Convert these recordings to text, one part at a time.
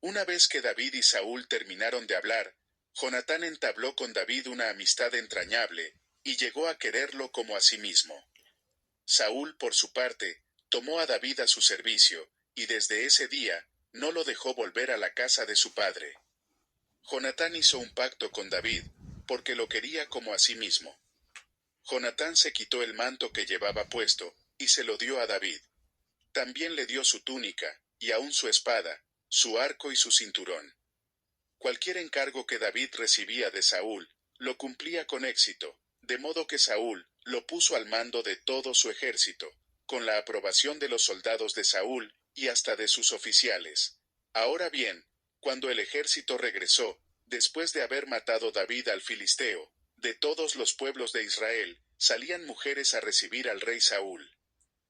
Una vez que David y Saúl terminaron de hablar, Jonatán entabló con David una amistad entrañable, y llegó a quererlo como a sí mismo. Saúl, por su parte, tomó a David a su servicio, y desde ese día, no lo dejó volver a la casa de su padre. Jonatán hizo un pacto con David, porque lo quería como a sí mismo. Jonatán se quitó el manto que llevaba puesto, y se lo dio a David. También le dio su túnica, y aun su espada, su arco y su cinturón. Cualquier encargo que David recibía de Saúl, lo cumplía con éxito, de modo que Saúl lo puso al mando de todo su ejército, con la aprobación de los soldados de Saúl y hasta de sus oficiales. Ahora bien, cuando el ejército regresó, después de haber matado David al filisteo, de todos los pueblos de Israel, salían mujeres a recibir al rey Saúl.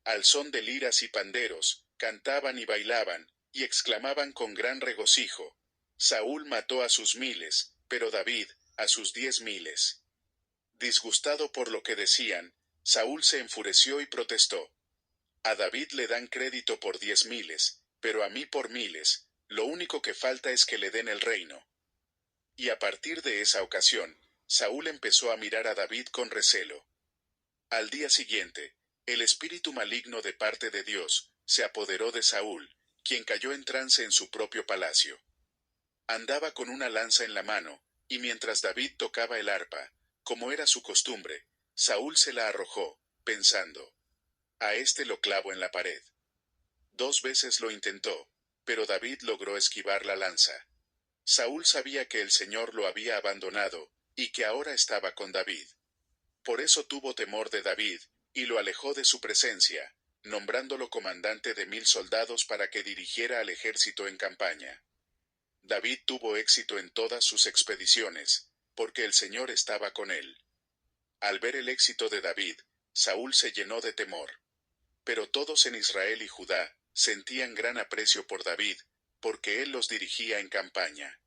Al son de liras y panderos, cantaban y bailaban, y exclamaban con gran regocijo: Saúl mató a sus miles, pero David, a sus 10,000. Disgustado por lo que decían, Saúl se enfureció y protestó: a David le dan crédito por 10,000, pero a mí por miles, lo único que falta es que le den el reino. Y a partir de esa ocasión, Saúl empezó a mirar a David con recelo. Al día siguiente, el espíritu maligno de parte de Dios se apoderó de Saúl, quien cayó en trance en su propio palacio. Andaba con una lanza en la mano, y mientras David tocaba el arpa, como era su costumbre, Saúl se la arrojó, pensando: a este lo clavo en la pared. 2 veces lo intentó, pero David logró esquivar la lanza. Saúl sabía que el Señor lo había abandonado, y que ahora estaba con David. Por eso tuvo temor de David, y lo alejó de su presencia, nombrándolo comandante de 1000 soldados para que dirigiera al ejército en campaña. David tuvo éxito en todas sus expediciones, porque el Señor estaba con él. Al ver el éxito de David, Saúl se llenó de temor. Pero todos en Israel y Judá sentían gran aprecio por David, porque él los dirigía en campaña.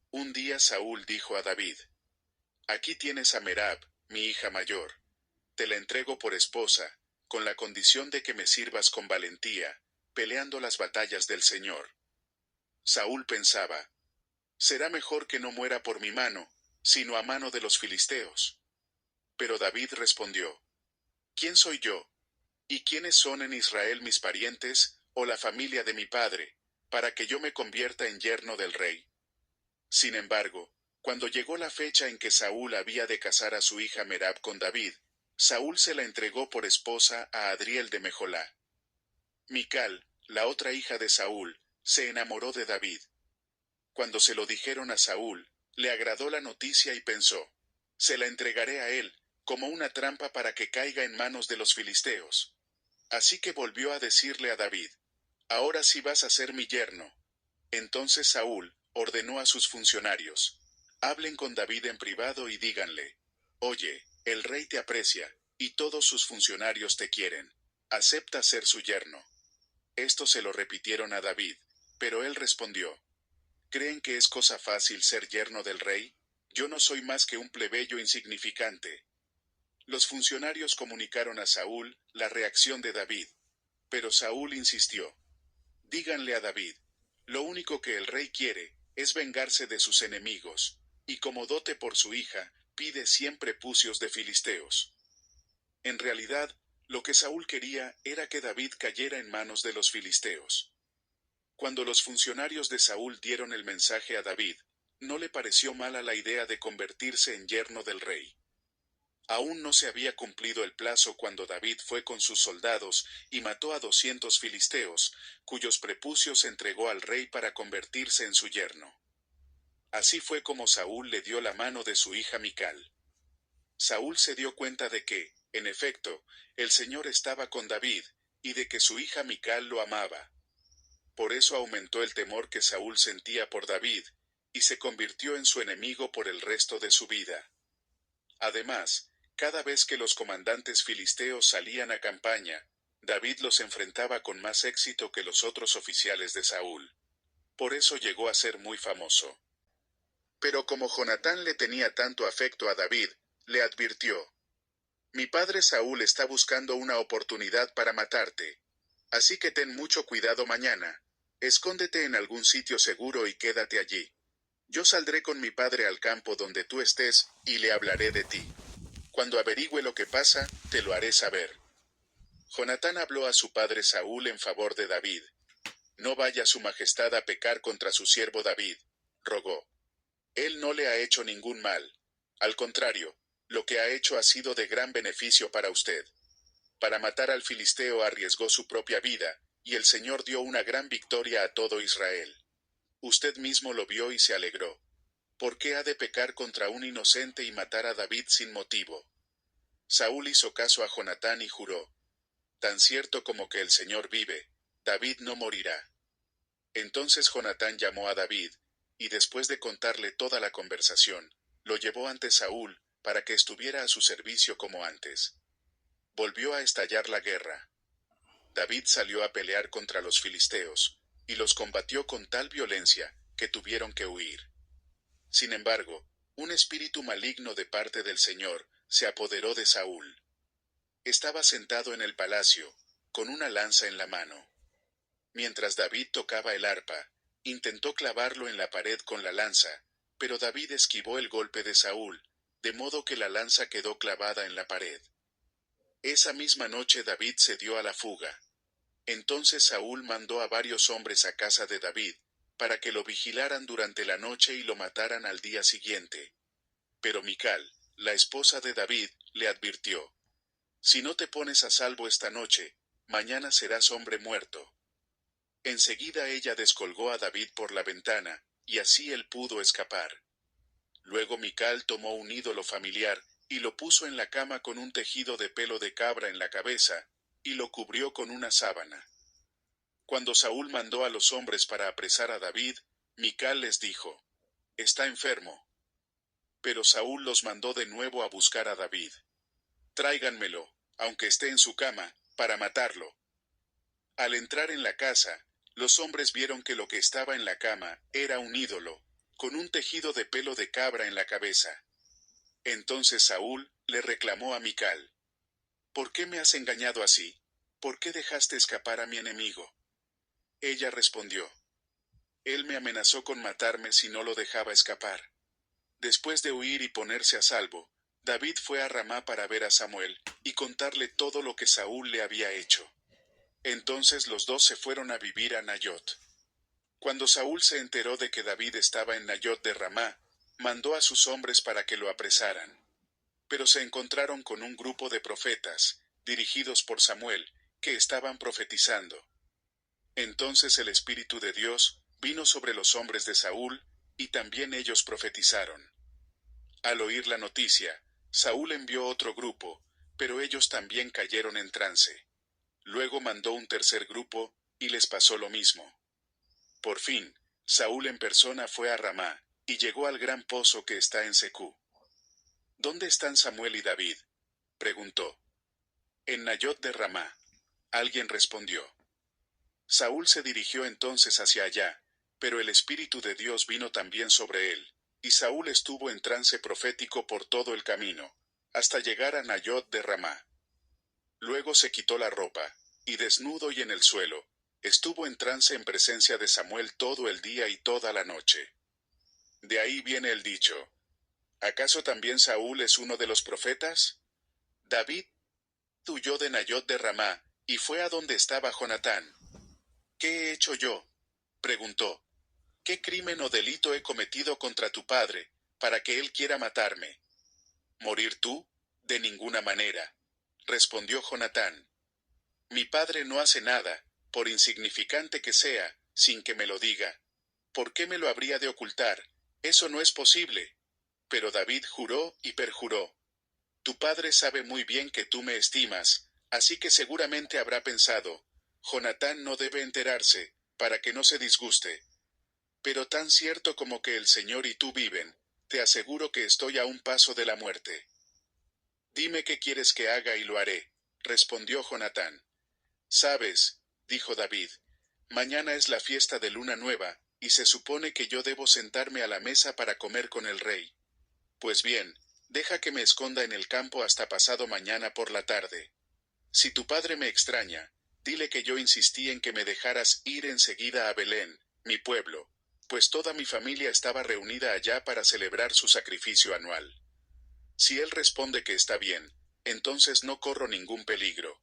Un día Saúl dijo a David: aquí tienes a Merab, mi hija mayor. Te la entrego por esposa, con la condición de que me sirvas con valentía, peleando las batallas del Señor. Saúl pensaba: será mejor que no muera por mi mano, sino a mano de los filisteos. Pero David respondió: ¿quién soy yo? ¿Y quiénes son en Israel mis parientes, o la familia de mi padre, para que yo me convierta en yerno del rey? Sin embargo, cuando llegó la fecha en que Saúl había de casar a su hija Merab con David, Saúl se la entregó por esposa a Adriel de Mejolá. Mical, la otra hija de Saúl, se enamoró de David. Cuando se lo dijeron a Saúl, le agradó la noticia y pensó: se la entregaré a él, como una trampa para que caiga en manos de los filisteos. Así que volvió a decirle a David: ahora sí vas a ser mi yerno. Entonces Saúl ordenó a sus funcionarios: hablen con David en privado y díganle: oye, el rey te aprecia, y todos sus funcionarios te quieren. Acepta ser su yerno. Esto se lo repitieron a David, pero él respondió: ¿creen que es cosa fácil ser yerno del rey? Yo no soy más que un plebeyo insignificante. Los funcionarios comunicaron a Saúl la reacción de David, pero Saúl insistió: díganle a David, lo único que el rey quiere es vengarse de sus enemigos, y como dote por su hija, pide 100 prepucios de filisteos. En realidad, lo que Saúl quería era que David cayera en manos de los filisteos. Cuando los funcionarios de Saúl dieron el mensaje a David, no le pareció mala la idea de convertirse en yerno del rey. Aún no se había cumplido el plazo cuando David fue con sus soldados y mató a 200 filisteos, cuyos prepucios entregó al rey para convertirse en su yerno. Así fue como Saúl le dio la mano de su hija Mical. Saúl se dio cuenta de que, en efecto, el Señor estaba con David, y de que su hija Mical lo amaba. Por eso aumentó el temor que Saúl sentía por David, y se convirtió en su enemigo por el resto de su vida. Además, cada vez que los comandantes filisteos salían a campaña, David los enfrentaba con más éxito que los otros oficiales de Saúl. Por eso llegó a ser muy famoso. Pero como Jonatán le tenía tanto afecto a David, le advirtió: mi padre Saúl está buscando una oportunidad para matarte. Así que ten mucho cuidado mañana. Escóndete en algún sitio seguro y quédate allí. Yo saldré con mi padre al campo donde tú estés, y le hablaré de ti. Cuando averigüe lo que pasa, te lo haré saber. Jonatán habló a su padre Saúl en favor de David. No vaya su majestad a pecar contra su siervo David, rogó. Él no le ha hecho ningún mal. Al contrario, lo que ha hecho ha sido de gran beneficio para usted. Para matar al filisteo arriesgó su propia vida, y el Señor dio una gran victoria a todo Israel. Usted mismo lo vio y se alegró. ¿Por qué ha de pecar contra un inocente y matar a David sin motivo? Saúl hizo caso a Jonatán y juró: tan cierto como que el Señor vive, David no morirá. Entonces Jonatán llamó a David, y después de contarle toda la conversación, lo llevó ante Saúl, para que estuviera a su servicio como antes. Volvió a estallar la guerra. David salió a pelear contra los filisteos, y los combatió con tal violencia, que tuvieron que huir. Sin embargo, un espíritu maligno de parte del Señor se apoderó de Saúl. Estaba sentado en el palacio, con una lanza en la mano. Mientras David tocaba el arpa, intentó clavarlo en la pared con la lanza, pero David esquivó el golpe de Saúl, de modo que la lanza quedó clavada en la pared. Esa misma noche David se dio a la fuga. Entonces Saúl mandó a varios hombres a casa de David, para que lo vigilaran durante la noche y lo mataran al día siguiente. Pero Mical, la esposa de David, le advirtió: si no te pones a salvo esta noche, mañana serás hombre muerto. Enseguida ella descolgó a David por la ventana, y así él pudo escapar. Luego Mical tomó un ídolo familiar, y lo puso en la cama con un tejido de pelo de cabra en la cabeza, y lo cubrió con una sábana. Cuando Saúl mandó a los hombres para apresar a David, Mical les dijo: está enfermo. Pero Saúl los mandó de nuevo a buscar a David. Tráiganmelo, aunque esté en su cama, para matarlo. Al entrar en la casa, los hombres vieron que lo que estaba en la cama era un ídolo, con un tejido de pelo de cabra en la cabeza. Entonces Saúl le reclamó a Mical: ¿por qué me has engañado así? ¿Por qué dejaste escapar a mi enemigo? Ella respondió: él me amenazó con matarme si no lo dejaba escapar. Después de huir y ponerse a salvo, David fue a Ramá para ver a Samuel, y contarle todo lo que Saúl le había hecho. Entonces los dos se fueron a vivir a Nayot. Cuando Saúl se enteró de que David estaba en Nayot de Ramá, mandó a sus hombres para que lo apresaran. Pero se encontraron con un grupo de profetas, dirigidos por Samuel, que estaban profetizando. Entonces el Espíritu de Dios vino sobre los hombres de Saúl, y también ellos profetizaron. Al oír la noticia, Saúl envió otro grupo, pero ellos también cayeron en trance. Luego mandó un tercer grupo, y les pasó lo mismo. Por fin, Saúl en persona fue a Ramá, y llegó al gran pozo que está en Secú. ¿Dónde están Samuel y David?, preguntó. En Nayot de Ramá. Alguien respondió. Saúl se dirigió entonces hacia allá, pero el Espíritu de Dios vino también sobre él, y Saúl estuvo en trance profético por todo el camino, hasta llegar a Nayot de Ramá. Luego se quitó la ropa, y desnudo y en el suelo, estuvo en trance en presencia de Samuel todo el día y toda la noche. De ahí viene el dicho: ¿acaso también Saúl es uno de los profetas? David huyó de Nayot de Ramá, y fue a donde estaba Jonatán. ¿Qué he hecho yo?, preguntó. ¿Qué crimen o delito he cometido contra tu padre, para que él quiera matarme? ¿Morir tú? De ninguna manera, respondió Jonatán. Mi padre no hace nada, por insignificante que sea, sin que me lo diga. ¿Por qué me lo habría de ocultar? Eso no es posible. Pero David juró y perjuró. Tu padre sabe muy bien que tú me estimas, así que seguramente habrá pensado: Jonatán no debe enterarse, para que no se disguste. Pero tan cierto como que el Señor y tú viven, te aseguro que estoy a un paso de la muerte. Dime qué quieres que haga y lo haré, respondió Jonatán. Sabes, dijo David, mañana es la fiesta de Luna Nueva, y se supone que yo debo sentarme a la mesa para comer con el rey. Pues bien, deja que me esconda en el campo hasta pasado mañana por la tarde. Si tu padre me extraña, Dile que yo insistí en que me dejaras ir enseguida a Belén, mi pueblo, pues toda mi familia estaba reunida allá para celebrar su sacrificio anual. Si él responde que está bien, entonces no corro ningún peligro.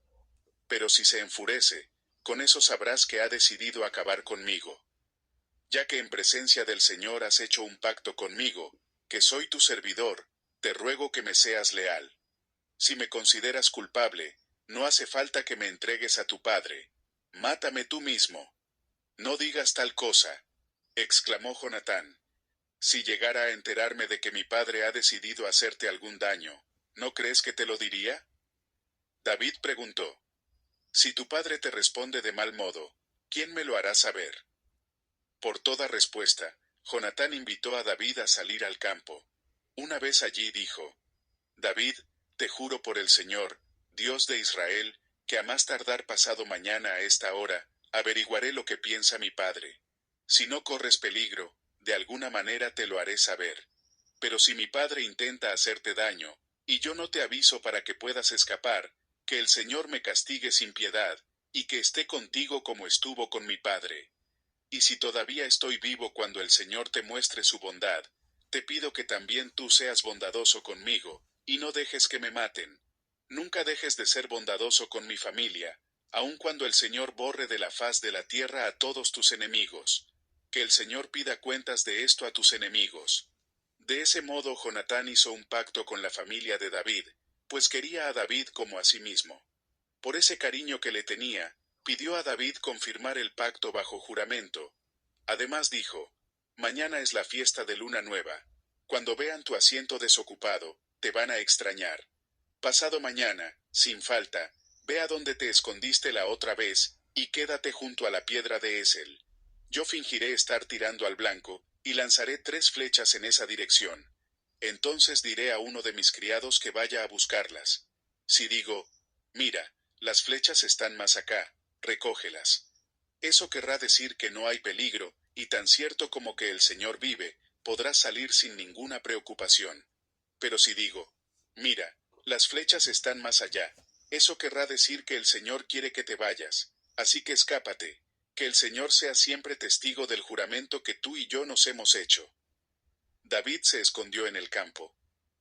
Pero si se enfurece, con eso sabrás que ha decidido acabar conmigo. Ya que en presencia del Señor has hecho un pacto conmigo, que soy tu servidor, te ruego que me seas leal. Si me consideras culpable, no hace falta que me entregues a tu padre. Mátame tú mismo. No digas tal cosa, exclamó Jonatán. Si llegara a enterarme de que mi padre ha decidido hacerte algún daño, ¿no crees que te lo diría? David preguntó. Si tu padre te responde de mal modo, ¿quién me lo hará saber? Por toda respuesta, Jonatán invitó a David a salir al campo. Una vez allí dijo, David, te juro por el Señor, Dios de Israel, que a más tardar pasado mañana a esta hora, averiguaré lo que piensa mi padre. Si no corres peligro, de alguna manera te lo haré saber. Pero si mi padre intenta hacerte daño, y yo no te aviso para que puedas escapar, que el Señor me castigue sin piedad, y que esté contigo como estuvo con mi padre. Y si todavía estoy vivo cuando el Señor te muestre su bondad, te pido que también tú seas bondadoso conmigo, y no dejes que me maten. Nunca dejes de ser bondadoso con mi familia, aun cuando el Señor borre de la faz de la tierra a todos tus enemigos. Que el Señor pida cuentas de esto a tus enemigos. De ese modo Jonatán hizo un pacto con la familia de David, pues quería a David como a sí mismo. Por ese cariño que le tenía, pidió a David confirmar el pacto bajo juramento. Además dijo, mañana es la fiesta de Luna Nueva. Cuando vean tu asiento desocupado, te van a extrañar. Pasado mañana, sin falta, ve a donde te escondiste la otra vez, y quédate junto a la piedra de Esel. Yo fingiré estar tirando al blanco, y lanzaré 3 flechas en esa dirección. Entonces diré a uno de mis criados que vaya a buscarlas. Si digo, mira, las flechas están más acá, recógelas. Eso querrá decir que no hay peligro, y tan cierto como que el Señor vive, podrás salir sin ninguna preocupación. Pero si digo, mira, las flechas están más allá, eso querrá decir que el Señor quiere que te vayas, así que escápate, que el Señor sea siempre testigo del juramento que tú y yo nos hemos hecho. David se escondió en el campo.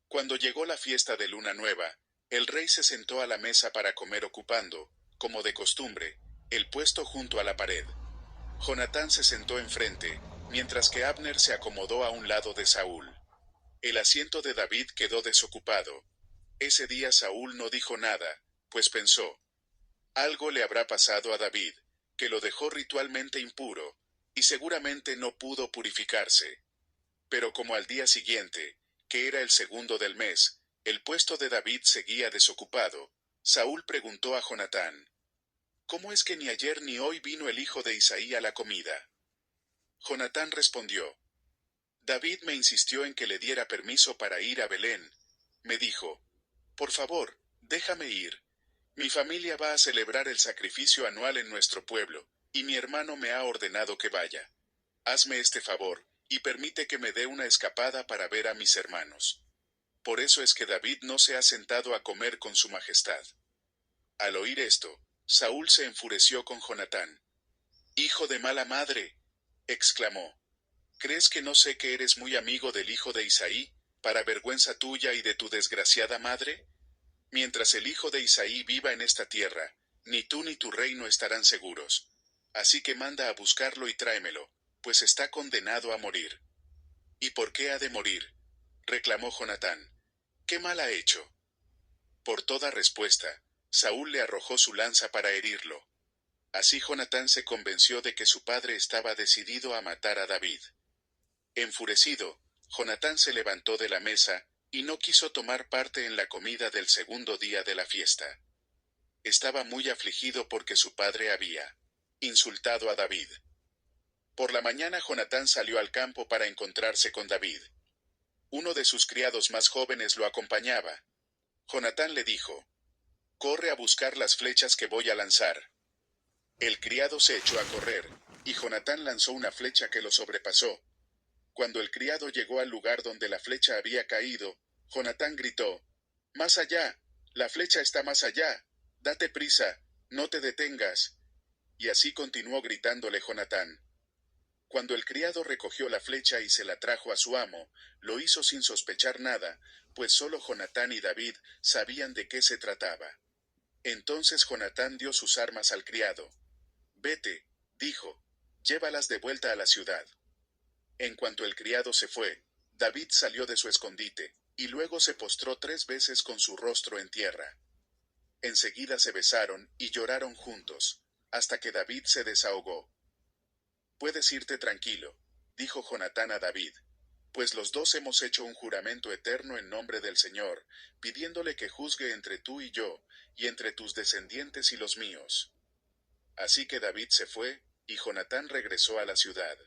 Cuando llegó la fiesta de Luna Nueva, el rey se sentó a la mesa para comer ocupando, como de costumbre, el puesto junto a la pared. Jonatán se sentó enfrente, mientras que Abner se acomodó a un lado de Saúl. El asiento de David quedó desocupado. Ese día Saúl no dijo nada, pues pensó, algo le habrá pasado a David, que lo dejó ritualmente impuro, y seguramente no pudo purificarse. Pero como al día siguiente, que era el segundo del mes, el puesto de David seguía desocupado, Saúl preguntó a Jonatán, ¿cómo es que ni ayer ni hoy vino el hijo de Isaí a la comida? Jonatán respondió, David me insistió en que le diera permiso para ir a Belén. Me dijo, por favor, déjame ir. Mi familia va a celebrar el sacrificio anual en nuestro pueblo, y mi hermano me ha ordenado que vaya. Hazme este favor, y permite que me dé una escapada para ver a mis hermanos. Por eso es que David no se ha sentado a comer con su majestad. Al oír esto, Saúl se enfureció con Jonatán. Hijo de mala madre, exclamó. ¿Crees que no sé que eres muy amigo del hijo de Isaí, para vergüenza tuya y de tu desgraciada madre? Mientras el hijo de Isaí viva en esta tierra, ni tú ni tu reino estarán seguros. Así que manda a buscarlo y tráemelo, pues está condenado a morir. ¿Y por qué ha de morir? Reclamó Jonatán. ¿Qué mal ha hecho? Por toda respuesta, Saúl le arrojó su lanza para herirlo. Así Jonatán se convenció de que su padre estaba decidido a matar a David. Enfurecido, Jonatán se levantó de la mesa, y no quiso tomar parte en la comida del segundo día de la fiesta. Estaba muy afligido porque su padre había insultado a David. Por la mañana Jonatán salió al campo para encontrarse con David. Uno de sus criados más jóvenes lo acompañaba. Jonatán le dijo, corre a buscar las flechas que voy a lanzar. El criado se echó a correr, y Jonatán lanzó una flecha que lo sobrepasó. Cuando el criado llegó al lugar donde la flecha había caído, Jonatán gritó, ¡Más allá! ¡La flecha está más allá! ¡Date prisa! no te detengas. Y así continuó gritándole Jonatán. Cuando el criado recogió la flecha y se la trajo a su amo, lo hizo sin sospechar nada, pues solo Jonatán y David sabían de qué se trataba. Entonces Jonatán dio sus armas al criado. Vete, dijo, llévalas de vuelta a la ciudad. En cuanto el criado se fue, David salió de su escondite, y luego se postró 3 veces con su rostro en tierra. Enseguida se besaron y lloraron juntos, hasta que David se desahogó. Puedes irte tranquilo, dijo Jonatán a David, pues los dos hemos hecho un juramento eterno en nombre del Señor, pidiéndole que juzgue entre tú y yo, y entre tus descendientes y los míos. Así que David se fue, y Jonatán regresó a la ciudad.